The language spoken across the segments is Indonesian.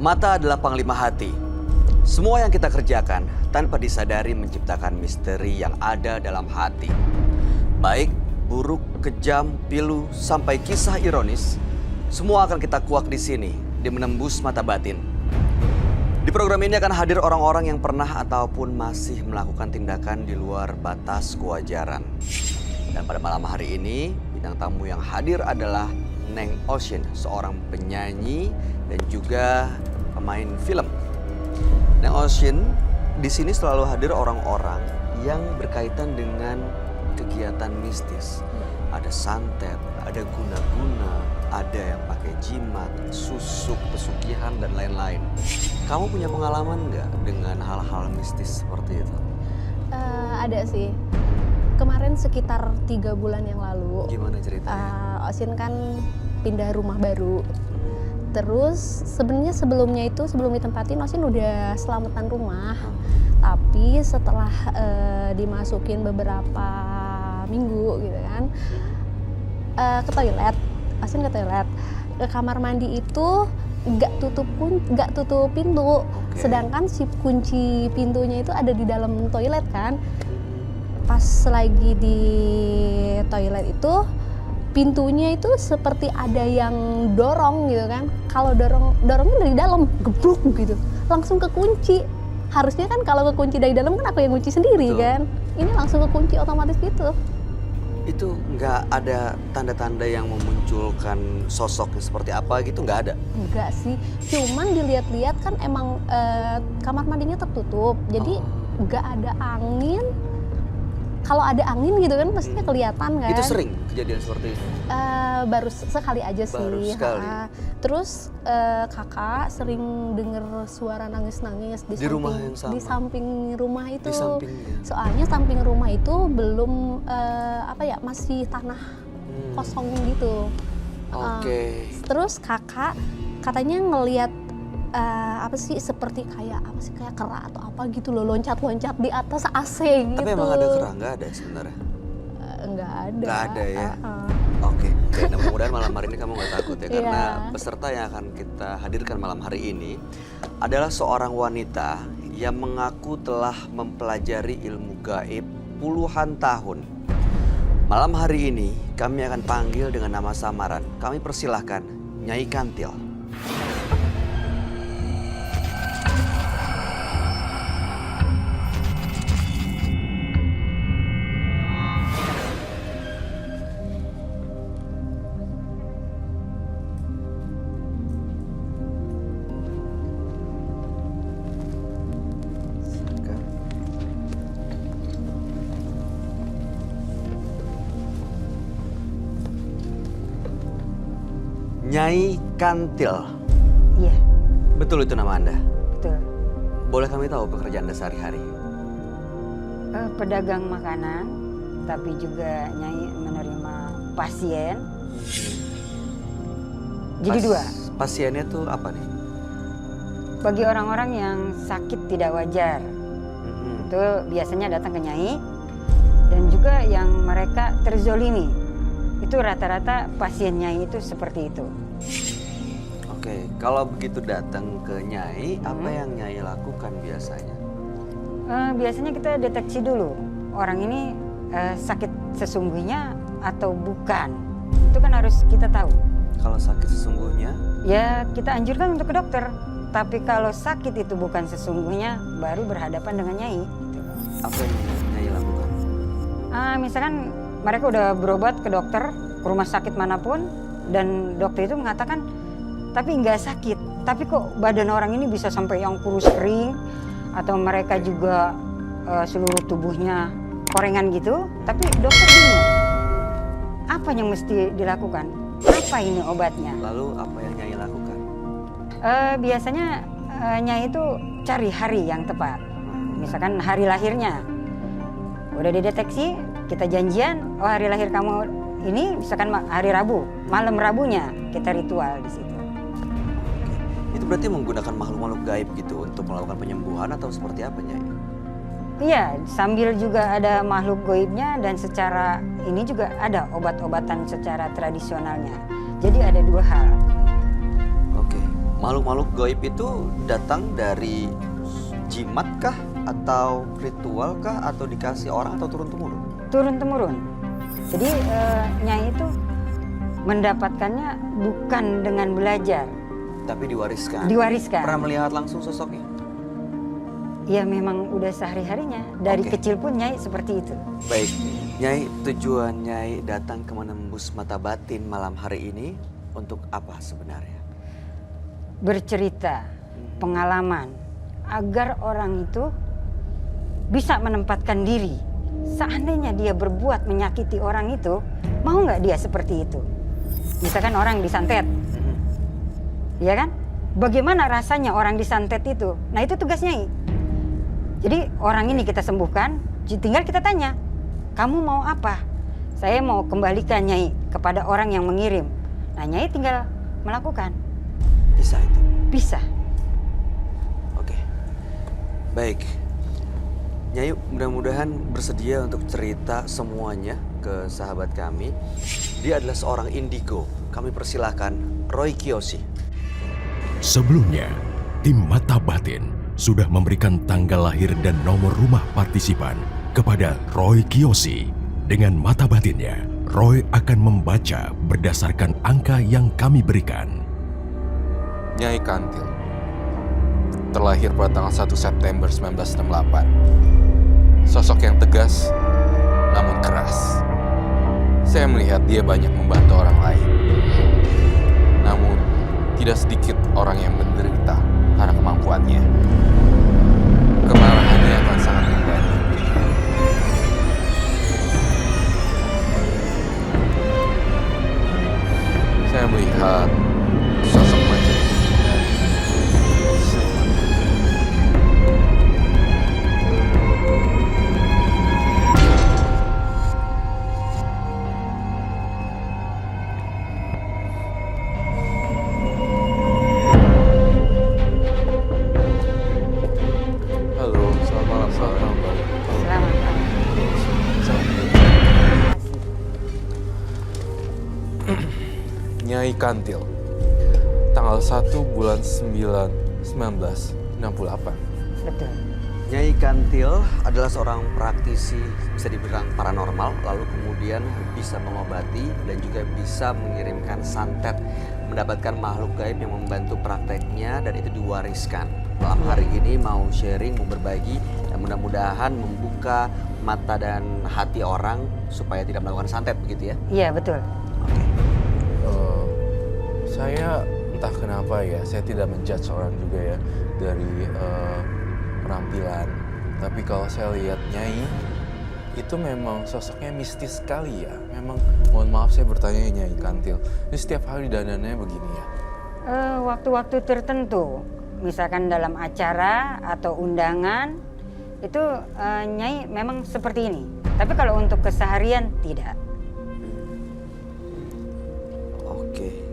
Mata adalah panglima hati. Semua yang kita kerjakan tanpa disadari menciptakan misteri yang ada dalam hati. Baik, buruk, kejam, pilu, sampai kisah ironis, semua akan kita kuak di sini, di Menembus Mata Batin. Di program ini akan hadir orang-orang yang pernah ataupun masih melakukan tindakan di luar batas kewajaran. Dan pada malam hari ini, bintang tamu yang hadir adalah Neng Ocean, seorang penyanyi dan juga pemain film. Neng Ocean, di sini selalu hadir orang-orang yang berkaitan dengan kegiatan mistis. Ada santet, ada guna-guna, ada yang pakai jimat, susuk, pesugihan, dan lain-lain. Kamu punya pengalaman nggak dengan hal-hal mistis seperti itu? Ada sih. Kemarin sekitar 3 bulan yang lalu. Gimana ceritanya? Ocean kan pindah rumah baru. Terus sebenarnya sebelum ditempatin Ocean udah selamatan rumah. Tapi setelah dimasukin beberapa minggu gitu kan, ke toilet, Ocean ke toilet, ke kamar mandi itu nggak tutup pintu. Sedangkan si kunci pintunya itu ada di dalam toilet kan. Pas lagi di toilet itu pintunya itu seperti ada yang dorong gitu kan. Kalau dorongnya dari dalam, gebluk gitu, langsung kekunci. Harusnya kan kalau kekunci dari dalam kan aku yang kunci sendiri. Betul. Kan. Ini langsung kekunci otomatis gitu. Itu nggak ada tanda-tanda yang memunculkan sosoknya seperti apa gitu, nggak ada? Enggak sih, cuman dilihat-lihat kan emang kamar mandinya tertutup, jadi nggak ada angin. Kalau ada angin gitu kan pastinya kelihatan kan. Itu sering kejadian seperti itu? Baru sekali aja sih. Baru sekali. Terus kakak sering denger suara nangis-nangis di rumah yang sama? Di samping rumah itu. Di sampingnya? Soalnya samping rumah itu belum masih tanah kosong gitu. Oke. Terus kakak katanya ngelihat seperti kayak kera atau apa gitu loh, loncat-loncat di atas AC gitu. Tapi emang ada kera? Nggak ada sebenarnya? Nggak ada. Nggak ada ya? Oke, nah mudah-mudahan malam hari ini kamu nggak takut ya. Karena peserta yang akan kita hadirkan malam hari ini adalah seorang wanita yang mengaku telah mempelajari ilmu gaib puluhan tahun. Malam hari ini kami akan panggil dengan nama samaran. Kami persilahkan Nyai Kantil. Nyai Kantil. Iya. Betul itu nama Anda? Betul. Boleh kami tahu pekerjaan Anda sehari-hari? Pedagang makanan, tapi juga Nyai menerima pasien. Jadi 2. Pasiennya tuh apa nih? Bagi orang-orang yang sakit tidak wajar, itu biasanya datang ke Nyai. Dan juga yang mereka terzolimi, itu rata-rata pasien Nyai itu seperti itu. Oke, kalau begitu datang ke Nyai, apa yang Nyai lakukan biasanya? Biasanya kita deteksi dulu, orang ini sakit sesungguhnya atau bukan. Itu kan harus kita tahu. Kalau sakit sesungguhnya? Ya kita anjurkan untuk ke dokter. Tapi kalau sakit itu bukan sesungguhnya, baru berhadapan dengan Nyai. Apa yang Nyai lakukan? Misalkan mereka udah berobat ke dokter, ke rumah sakit manapun, dan dokter itu mengatakan, tapi nggak sakit. Tapi kok badan orang ini bisa sampai yang kurus kering, atau mereka juga seluruh tubuhnya korengan gitu. Tapi dokter bingung, apa yang mesti dilakukan? Apa ini obatnya? Lalu apa yang Nyai lakukan? Biasanya Nyai itu cari hari yang tepat. Misalkan hari lahirnya. Udah dideteksi, kita janjian, oh hari lahir kamu ini misalkan hari Rabu, malam Rabunya kita ritual di situ. Itu berarti menggunakan makhluk-makhluk gaib gitu untuk melakukan penyembuhan atau seperti apa, Nyai? Iya, sambil juga ada makhluk gaibnya dan secara ini juga ada obat-obatan secara tradisionalnya. Jadi ada 2 hal. Oke, Makhluk-makhluk gaib itu datang dari jimat kah? Atau ritual kah? Atau dikasih orang atau turun-temurun? Turun-temurun. Jadi Nyai itu mendapatkannya bukan dengan belajar. Tapi diwariskan? Diwariskan. Pernah melihat langsung sosoknya? Ya memang udah sehari-harinya. Dari Oke. kecil pun Nyai seperti itu. Baik, Nyai, tujuan Nyai datang ke menembus mata batin malam hari ini untuk apa sebenarnya? Bercerita, pengalaman, agar orang itu bisa menempatkan diri. Seandainya dia berbuat menyakiti orang itu, mau nggak dia seperti itu? Misalkan orang disantet, ya kan? Bagaimana rasanya orang disantet itu? Nah itu tugas Nyai. Jadi orang ini kita sembuhkan, tinggal kita tanya, kamu mau apa? Saya mau kembalikan Nyai kepada orang yang mengirim. Nah Nyai tinggal melakukan. Bisa itu? Bisa. Oke. Baik. Nyai mudah-mudahan bersedia untuk cerita semuanya ke sahabat kami. Dia adalah seorang indigo. Kami persilahkan Roy Kiyoshi. Sebelumnya, tim Mata Batin sudah memberikan tanggal lahir dan nomor rumah partisipan kepada Roy Kiyoshi. Dengan mata batinnya, Roy akan membaca berdasarkan angka yang kami berikan. Nyai Kantil, terlahir pada tanggal 1 September 1968. Sosok yang tegas, namun keras. Saya melihat dia banyak membantu orang lain. Namun, tidak sedikit orang yang menderita karena kemampuannya. Kemarahannya akan sangat membantu. Saya melihat sosok macam ini dari siluman. Halo, selamat malam. Selamat malam. Selamat malam. Nyai Kantil, tanggal 1 bulan 9 1968. Betul. Nyai Kantil adalah seorang praktisi bisa dibilang paranormal, lalu kemudian bisa mengobati dan juga bisa mengirimkan santet, mendapatkan makhluk gaib yang membantu prakteknya dan itu diwariskan. Malam hari ini mau sharing, mau berbagi dan mudah-mudahan membuka mata dan hati orang supaya tidak melakukan santet begitu ya. Iya betul. Saya entah kenapa ya, saya tidak menjudge orang juga ya dari penampilan. Tapi kalau saya lihat Nyai, itu memang sosoknya mistis sekali ya. Memang, mohon maaf saya bertanya Nyai Kantil, ini setiap hari dandannya begini ya? Waktu-waktu tertentu, misalkan dalam acara atau undangan, itu Nyai memang seperti ini. Tapi kalau untuk keseharian tidak. Oke.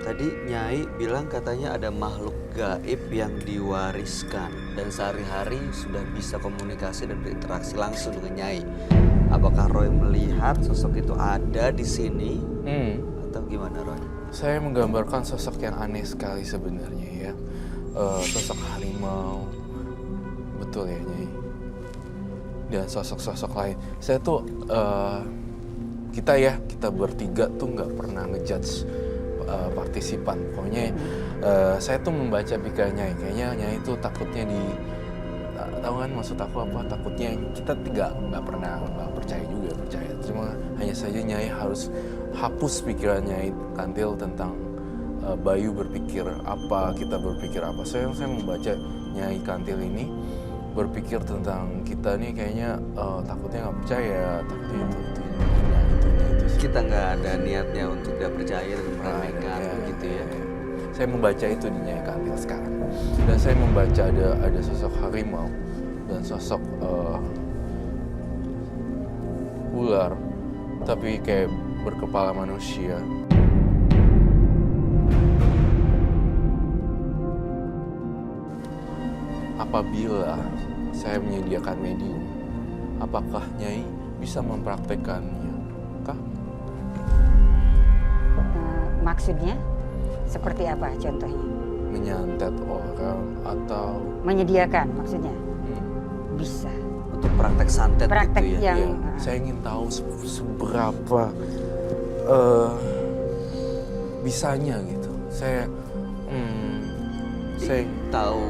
Tadi Nyai bilang katanya ada makhluk gaib yang diwariskan dan sehari-hari sudah bisa komunikasi dan berinteraksi langsung dengan Nyai. Apakah Roy melihat sosok itu ada di sini atau gimana Roy? Saya menggambarkan sosok yang aneh sekali sebenarnya ya. Sosok harimau, betul ya Nyai. Dan sosok-sosok lain. Saya tuh, kita bertiga tuh nggak pernah ngejudge partisipan. Pokoknya saya tuh membaca pikiran Nyai. Kayaknya Nyai itu takutnya tahu kan maksud aku apa? Takutnya kita nggak pernah percaya juga, percaya. Cuma hanya saja Nyai harus hapus pikiran Nyai Kantil tentang Bayu berpikir apa, kita berpikir apa. Saya membaca Nyai Kantil ini berpikir tentang kita nih kayaknya takutnya nggak percaya, takutnya itu. Kita nggak ada niatnya untuk tidak percaya dan meremehkan begitu ya. Saya membaca itu di Nyai Kantil sekarang. Dan saya membaca ada sosok harimau dan sosok ular, tapi kayak berkepala manusia. Apabila saya menyediakan medium, apakah Nyai bisa mempraktekannya? Kah? Maksudnya? seperti apa contohnya? Menyantet orang atau Menyediakan maksudnya? hmm, Bisa. Untuk praktek santet Praktek gitu ya. yang iya, saya ingin tahu seberapa bisanya gitu. Saya Tahu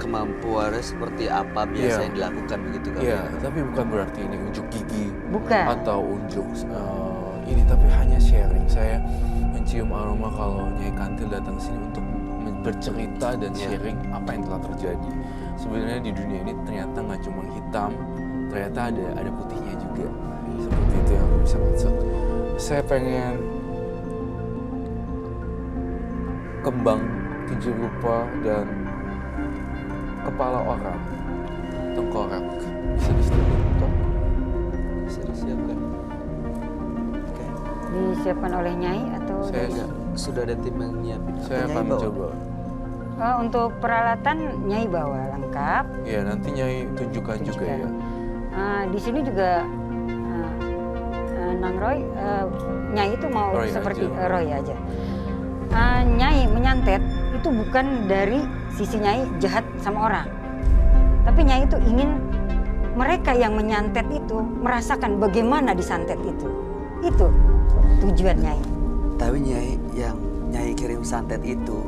kemampuannya seperti apa biasa Iya. yang dilakukan begitu kan? iya, tapi bukan berarti ini unjuk gigi Bukan. atau unjuk ini, tapi hanya sharing. Saya mencium aroma kalau Nyai Kantil datang sini untuk bercerita dan Iya. sharing apa yang telah terjadi. Sebenarnya di dunia ini ternyata nggak cuma hitam, ternyata ada putihnya juga. Seperti itu yang aku bisa maksud. Saya pengen kembang tujuh rupa dan kepala orang, tengkorak bisa disetrika. Bisa disiapkan. Oke. Disiapkan oleh Nyai atau Saya dari- Enggak, sudah ada tim yang nyiapin. saya Nyai akan bawa? mencoba. Untuk peralatan Nyai bawa lengkap. Ya nanti Nyai tunjukkan juga ya. Di sini juga Nang Roy, Nyai itu mau Roy seperti aja. Roy aja. Nyai menyantet itu bukan dari sisi Nyai jahat sama orang, tapi Nyai itu ingin mereka yang menyantet itu merasakan bagaimana disantet itu. Itu tujuan Nyai. Tapi Nyai yang Nyai kirim santet itu,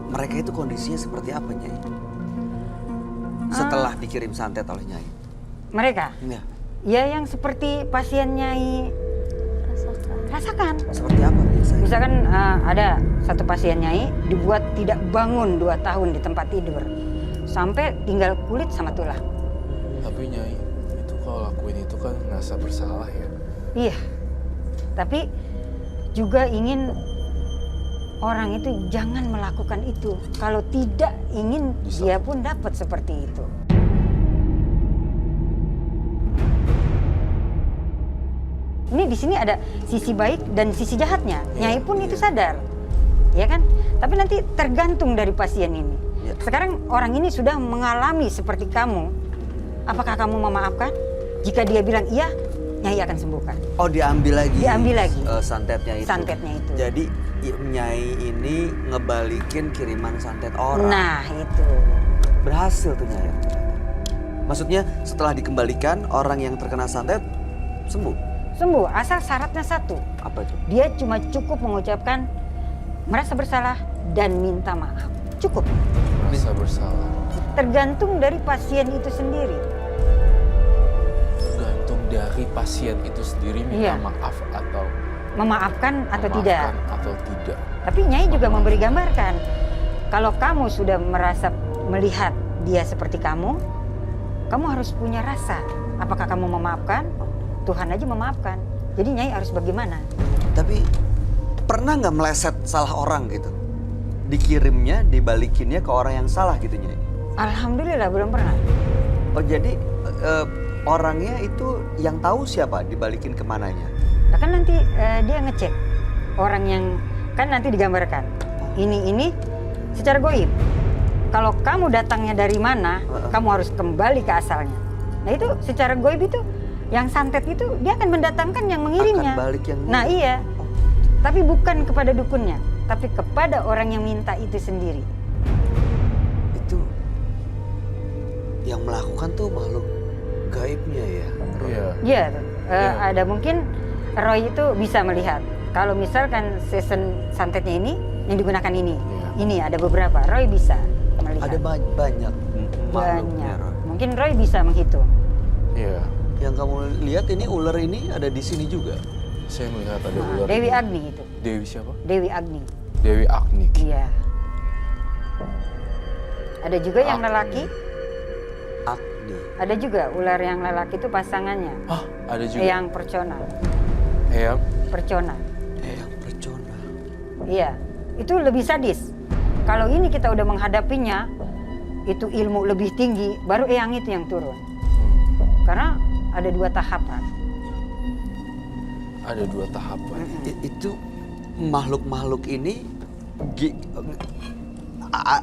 mereka itu kondisinya seperti apa Nyai? Setelah dikirim santet oleh Nyai. Mereka, Ya, ya yang seperti pasien Nyai rasakan. seperti apa biasanya? Misalkan ada satu pasien Nyai dibuat tidak bangun 2 tahun di tempat tidur. Sampai tinggal kulit sama tulang. Tapi Nyai itu kalau lakuin itu kan ngerasa bersalah ya. Iya. Tapi juga ingin orang itu jangan melakukan itu. Kalau tidak ingin dia pun dapat seperti itu. Ini di sini ada sisi baik dan sisi jahatnya. Nyai pun itu sadar. Ya kan? Tapi nanti tergantung dari pasien ini. Iya. Sekarang orang ini sudah mengalami seperti kamu. Apakah kamu memaafkan? Jika dia bilang iya, Nyai akan sembuhkan. Oh, diambil lagi. Diambil lagi. Santetnya itu. Santetnya itu. Jadi Nyai ini ngebalikin kiriman santet orang. Nah, itu. Berhasil tuh Nyai. Maksudnya setelah dikembalikan orang yang terkena santet sembuh. Sembuh, asal syaratnya satu. Apa itu? Dia cuma cukup mengucapkan merasa bersalah dan minta maaf. Cukup. Rasa bersalah. Tergantung dari pasien itu sendiri. Tergantung dari pasien itu sendiri minta Iya. maaf atau Memaafkan atau memaafkan tidak. atau tidak. Tapi Nyai juga memberi gambarkan. Kalau kamu sudah merasa melihat dia seperti kamu harus punya rasa. Apakah kamu memaafkan? Tuhan aja memaafkan. Jadi Nyai harus bagaimana? Tapi pernah nggak meleset salah orang gitu? Dikirimnya, dibalikinnya ke orang yang salah gitu Nyai? Alhamdulillah belum pernah. Oh jadi orangnya itu yang tahu siapa dibalikin kemananya? Nah, kan nanti dia ngecek orang yang kan nanti digambarkan. Ini secara goib. Kalau kamu datangnya dari mana, kamu harus kembali ke asalnya. Nah itu secara goib itu yang santet itu dia akan mendatangkan yang mengirimnya. Akan balik yang Nah iya. Tapi bukan kepada dukunnya, tapi kepada orang yang minta itu sendiri. Itu yang melakukan tuh makhluk gaibnya ya. Iya. Iya, ada mungkin Roy itu bisa melihat. Kalau misalkan season santetnya ini yang digunakan ini, Iya. ini ada beberapa. Roy bisa melihat. Ada banyak makhluknya. banyak. Roy. Mungkin Roy bisa menghitung. Iya. Yang kamu lihat ini ular ini ada di sini juga. Saya melihat ada Nah, ular. Dewi Agni itu. Dewi siapa? Dewi Agni. Dewi Agni. Iya. Ada juga yang Agni. lelaki. Agni. Ada juga ular yang lelaki itu pasangannya. Hah, ada juga. Yang percona. Eyang. Percona. Yang percona. Iya. Itu lebih sadis. Kalau ini kita udah menghadapinya, itu ilmu lebih tinggi, baru eyang itu yang turun. Karena ada 2 tahapan. Ada 2 tahapan. Itu makhluk-makhluk ini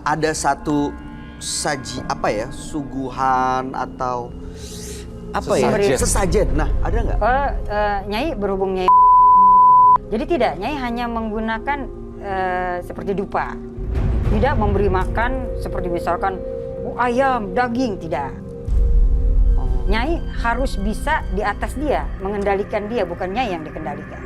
ada satu saji apa ya, suguhan atau apa Sesajen. ya, sesajen. Nah, ada nggak? Nyai berhubung Nyai. Jadi tidak, Nyai hanya menggunakan seperti dupa. Tidak memberi makan seperti misalkan ayam, daging, tidak. Nyai harus bisa di atas dia, mengendalikan dia, bukan Nyai yang dikendalikan.